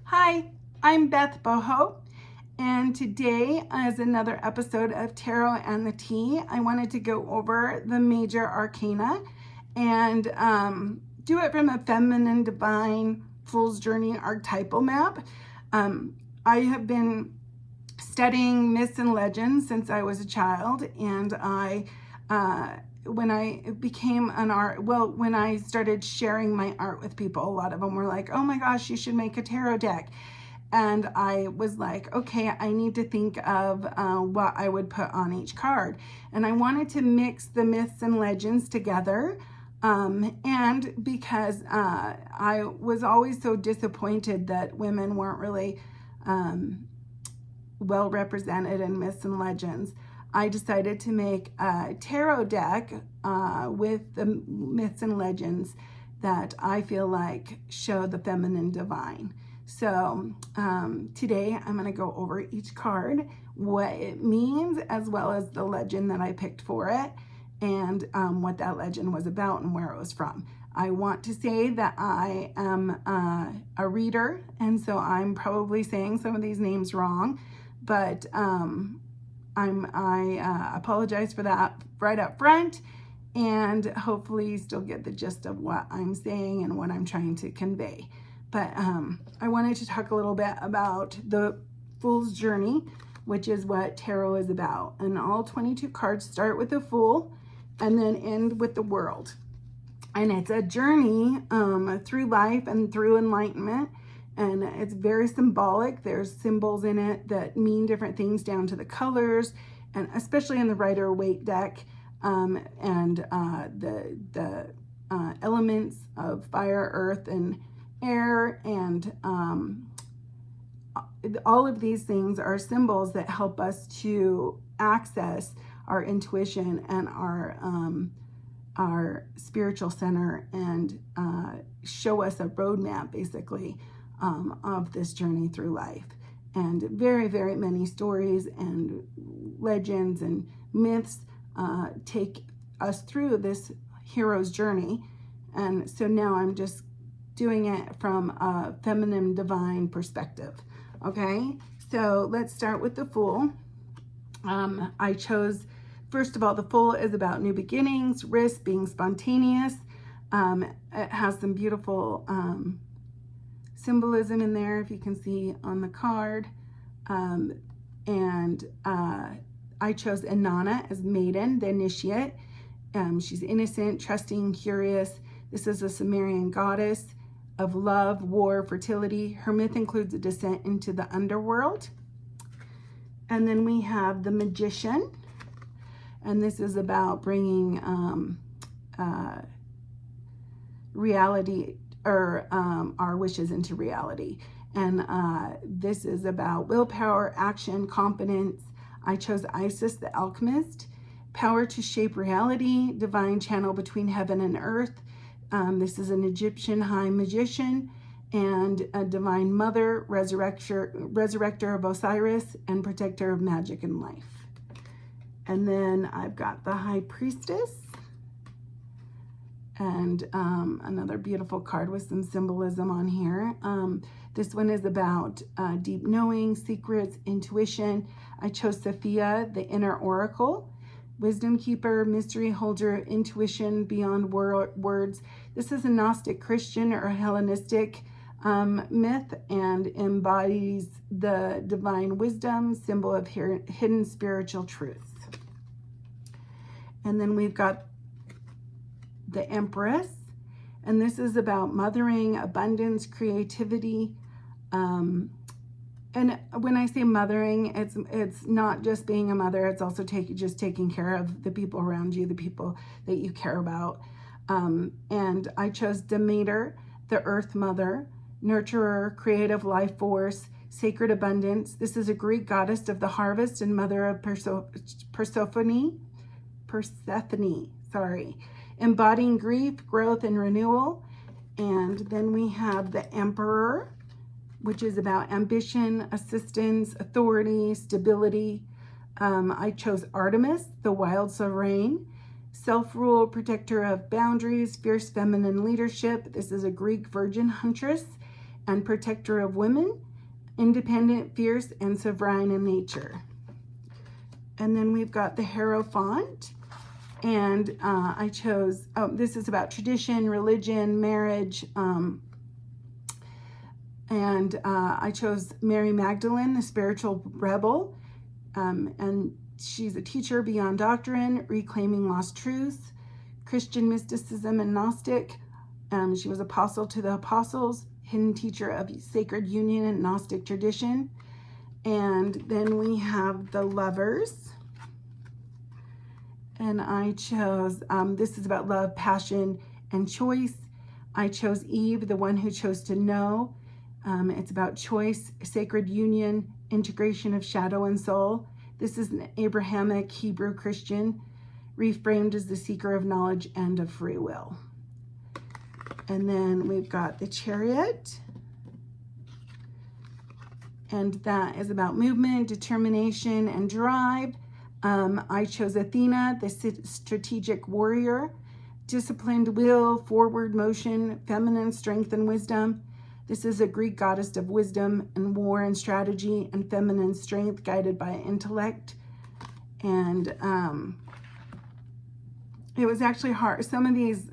Hi, I'm Beth Boho, and today is another episode of Tarot and the Tea. I wanted to go over the major arcana and do it from a feminine divine fool's journey archetypal map. I have been studying myths and legends since I was a child, and when I became when I started sharing my art with people, a lot of them were like, oh my gosh, you should make a tarot deck. And I was like, okay, I need to think of what I would put on each card. And I wanted to mix the myths and legends together. And because I was always so disappointed that women weren't really well represented in myths and legends, I decided to make a tarot deck with the myths and legends that I feel like show the feminine divine. So today I'm going to go over each card, what it means, as well as the legend that I picked for it, and what that legend was about and where it was from. I want to say that I am a reader, and so I'm probably saying some of these names wrong, but I apologize for that right up front, and hopefully you still get the gist of what I'm saying and what I'm trying to convey. But I wanted to talk a little bit about the Fool's Journey, which is what tarot is about. And all 22 cards start with the Fool and then end with the World. And it's a journey through life and through enlightenment. And it's very symbolic. There's symbols in it that mean different things down to the colors, and especially in the Rider-Waite deck, and the elements of fire, earth, and air, and all of these things are symbols that help us to access our intuition and our spiritual center, and show us a roadmap, basically, of this journey through life. And very, very many stories and legends and myths take us through this hero's journey. And so now I'm just doing it from a feminine divine perspective. Okay, so let's start with the Fool. I chose, first of all, the Fool is about new beginnings, risk, being spontaneous. It has some beautiful symbolism in there, if you can see on the card. And I chose Inanna as maiden, the initiate. She's innocent, trusting, curious. This is a Sumerian goddess of love, war, fertility. Her myth includes a descent into the underworld. And then we have the Magician, and this is about bringing reality, or our wishes into reality. And this is about willpower, action, confidence. I chose Isis, the alchemist. Power to shape reality, divine channel between heaven and earth. This is an Egyptian high magician and a divine mother, resurrector of Osiris, and protector of magic and life. And then I've got the High Priestess, and another beautiful card with some symbolism on here. This one is about deep knowing, secrets, intuition. I chose Sophia, the inner oracle. Wisdom keeper, mystery holder, intuition beyond words. This is a Gnostic Christian or Hellenistic myth, and embodies the divine wisdom, symbol of hidden spiritual truths. And then we've got the Empress, and this is about mothering, abundance, creativity. And when I say mothering, it's not just being a mother, it's also just taking care of the people around you, the people that you care about. And I chose Demeter, the Earth Mother, nurturer, creative life force, sacred abundance. This is a Greek goddess of the harvest and mother of Persephone, embodying grief, growth, and renewal. And then we have the Emperor, which is about ambition, assistance, authority, stability. I chose Artemis, the wild sovereign, self-rule, protector of boundaries, fierce feminine leadership. This is a Greek virgin huntress and protector of women, independent, fierce, and sovereign in nature. And then we've got the Hierophant, and I chose, this is about tradition, religion, marriage, and I chose Mary Magdalene, the spiritual rebel, and she's a teacher beyond doctrine, reclaiming lost truths, Christian mysticism and Gnostic. She was apostle to the apostles, hidden teacher of sacred union and Gnostic tradition. And then we have the Lovers. And I chose, this is about love, passion, and choice. I chose Eve, the one who chose to know. It's about choice, sacred union, integration of shadow and soul. This is an Abrahamic Hebrew Christian, reframed as the seeker of knowledge and of free will. And then we've got the Chariot. And that is about movement, determination, and drive. I chose Athena, the strategic warrior, disciplined will, forward motion, feminine strength and wisdom. This is a Greek goddess of wisdom and war and strategy and feminine strength guided by intellect. And it was actually hard. Some of these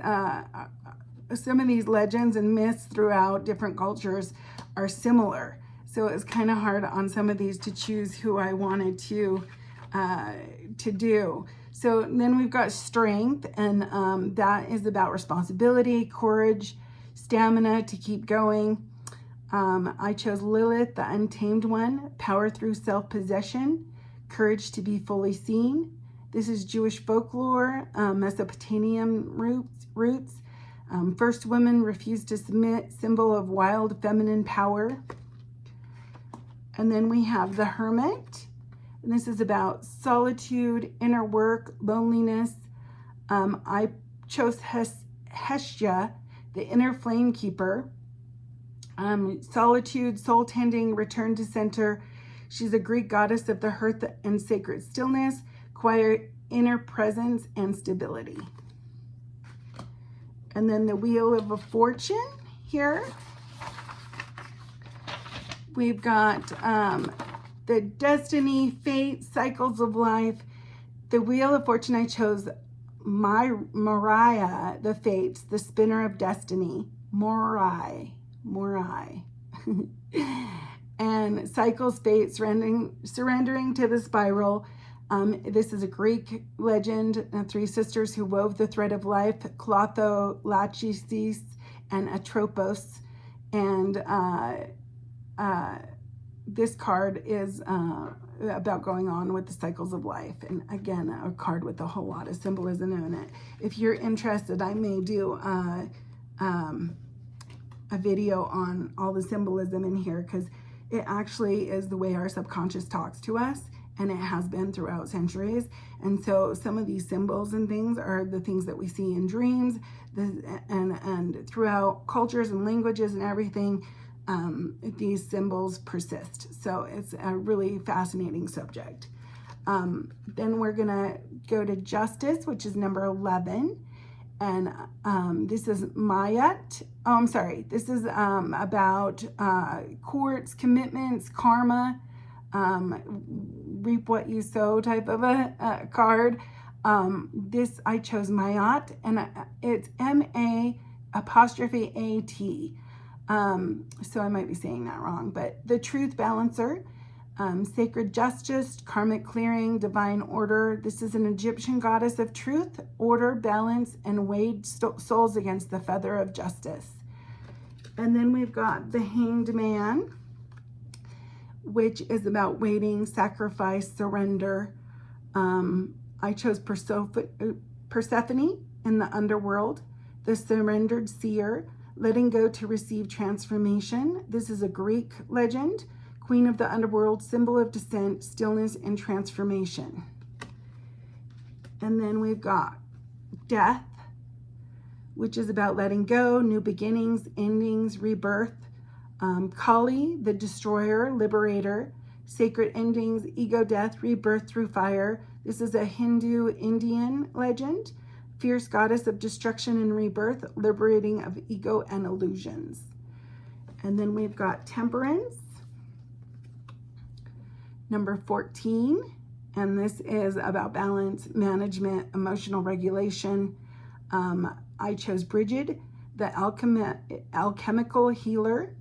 legends and myths throughout different cultures are similar. So it was kind of hard on some of these to choose who I wanted to do. So then we've got Strength, and that is about responsibility, courage, stamina to keep going. I chose Lilith, the untamed one, power through self-possession, courage to be fully seen. This is Jewish folklore, Mesopotamian roots. First woman refused to submit, symbol of wild feminine power. And then we have the Hermit. And this is about solitude, inner work, loneliness. I chose Hestia, the inner flame keeper. Solitude, soul tending, return to center. She's a Greek goddess of the hearth and sacred stillness, quiet inner presence and stability. And then the Wheel of a Fortune here. We've got the destiny, fate, cycles of life. The Wheel of Fortune, I chose Mariah, the fates, the spinner of destiny. Morai. And cycles, fate, surrendering to the spiral. This is a Greek legend, 3 sisters who wove the thread of life, Clotho, Lachesis, and Atropos. And this card is about going on with the cycles of life. And again, a card with a whole lot of symbolism in it. If you're interested, I may do a video on all the symbolism in here, because it actually is the way our subconscious talks to us, and it has been throughout centuries. And so some of these symbols and things are the things that we see in dreams, and throughout cultures and languages and everything. These symbols persist. So it's a really fascinating subject. Then we're gonna go to Justice, which is number 11. And this is Mayat. Oh, I'm sorry. This is about courts, commitments, karma, reap what you sow type of a card. This, I chose Mayat, and it's M-A''A''T. So I might be saying that wrong, but the Truth Balancer, sacred justice, karmic clearing, divine order. This is an Egyptian goddess of truth, order, balance, and weighed souls against the feather of justice. And then we've got the Hanged Man, which is about waiting, sacrifice, surrender. I chose Persephone in the underworld, the surrendered seer, letting go to receive transformation. This is a Greek legend, queen of the underworld, symbol of descent, stillness, and transformation. And then we've got Death, which is about letting go, new beginnings, endings, rebirth. Kali, the destroyer, liberator, sacred endings, ego death, rebirth through fire. This is a Hindu Indian legend, fierce goddess of destruction and rebirth, liberating of ego and illusions. And then we've got Temperance, number 14. And this is about balance, management, emotional regulation. I chose Bridget, the alchemical healer.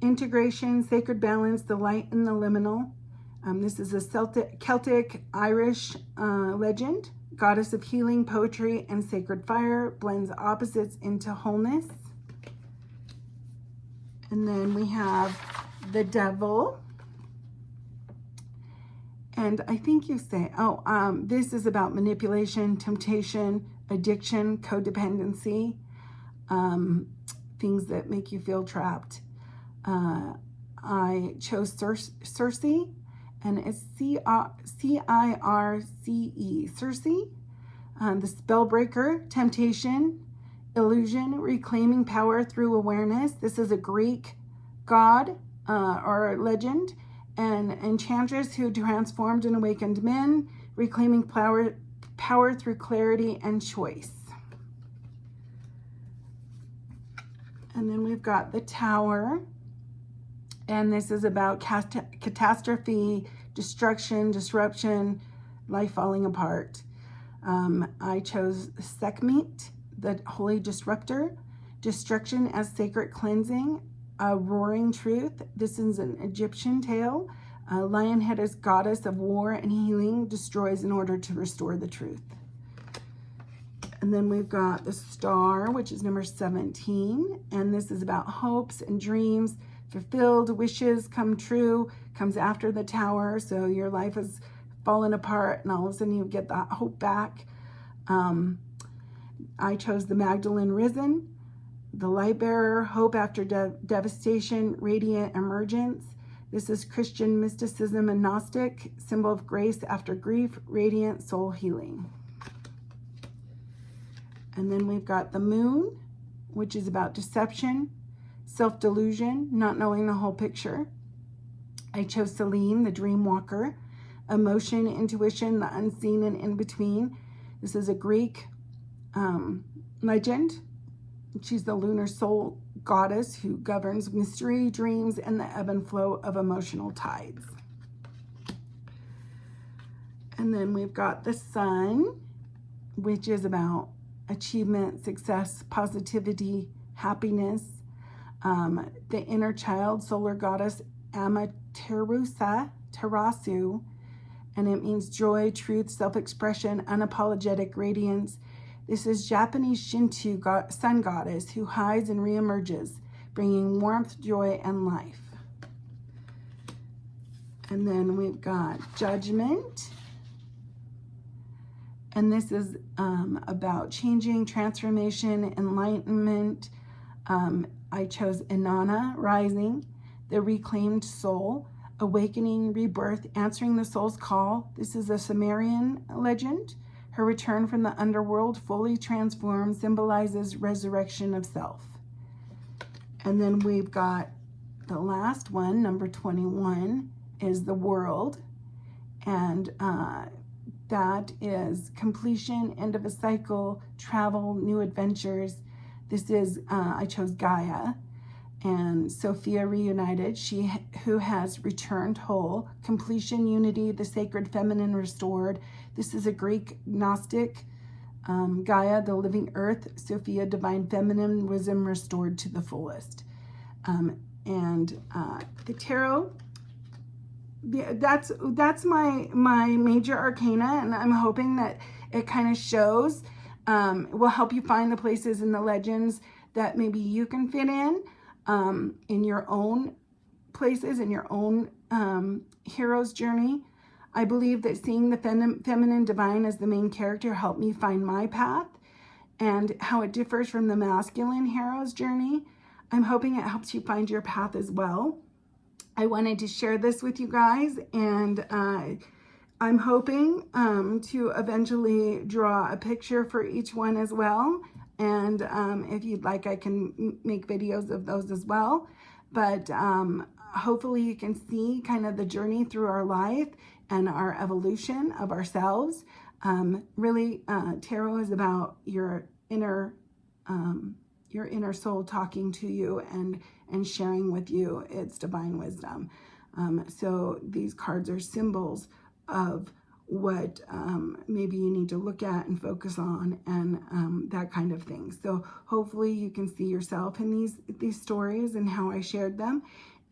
Integration, sacred balance, the light and the liminal. This is a Celtic Irish legend. Goddess of healing, poetry, and sacred fire. Blends opposites into wholeness. And then we have the Devil. And I think you say, this is about manipulation, temptation, addiction, codependency, things that make you feel trapped. I chose Circe, and it's Circe, Circe, the spellbreaker, temptation, illusion, reclaiming power through awareness. This is a Greek god or legend, an enchantress who transformed and awakened men, reclaiming power through clarity and choice. And then we've got the Tower, and this is about catastrophe, destruction, disruption, life falling apart. I chose Sekhmet, the holy disruptor, destruction as sacred cleansing, a roaring truth. This is an Egyptian tale. Lionhead is goddess of war and healing, destroys in order to restore the truth. And then we've got the Star, which is number 17. And this is about hopes and dreams, fulfilled wishes come true, comes after the Tower. So your life has fallen apart and all of a sudden you get that hope back. I chose the Magdalene Risen, the light bearer, hope after devastation, radiant emergence. This is Christian mysticism and Gnostic, symbol of grace after grief, radiant soul healing. And then we've got the Moon, which is about deception, self-delusion, not knowing the whole picture. I chose Selene, the dream walker, emotion, intuition, the unseen and in between. This is a Greek legend. She's the lunar soul goddess who governs mystery, dreams, and the ebb and flow of emotional tides. And then we've got the Sun, which is about achievement, success, positivity, happiness. The inner child, solar goddess Amaterasu, and it means joy, truth, self-expression, unapologetic radiance. This is Japanese Shinto sun goddess who hides and reemerges, bringing warmth, joy, and life. And then we've got Judgment. And this is about changing, transformation, enlightenment. I chose Inanna, rising, the reclaimed soul, awakening, rebirth, answering the soul's call. This is a Sumerian legend. Her return from the underworld, fully transformed, symbolizes resurrection of self. And then we've got the last one, number 21, is the World. And that is completion, end of a cycle, travel, new adventures. This is, I chose Gaia. And Sophia reunited, she who has returned whole, completion, unity, the sacred feminine restored. This is a Greek Gnostic, Gaia, the living earth, Sophia, divine feminine wisdom restored to the fullest. The tarot, that's my major arcana, and I'm hoping that it kind of shows, will help you find the places in the legends that maybe you can fit in your own places, in your own hero's journey. I believe that seeing the feminine divine as the main character helped me find my path and how it differs from the masculine hero's journey. I'm hoping it helps you find your path as well. I wanted to share this with you guys, and I'm hoping to eventually draw a picture for each one as well. And if you'd like, I can make videos of those as well. But hopefully you can see kind of the journey through our life and our evolution of ourselves. Really, tarot is about your inner your inner soul talking to you and sharing with you its divine wisdom. So these cards are symbols of what maybe you need to look at and focus on, and that kind of thing. So hopefully you can see yourself in these stories and how I shared them.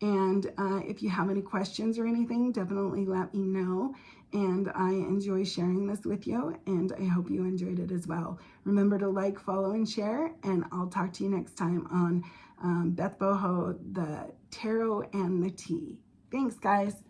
And if you have any questions or anything, definitely let me know. And I enjoy sharing this with you, and I hope you enjoyed it as well. Remember to like, follow, and share, and I'll talk to you next time on Beth Boho, the Tarot and the Tea. Thanks, guys.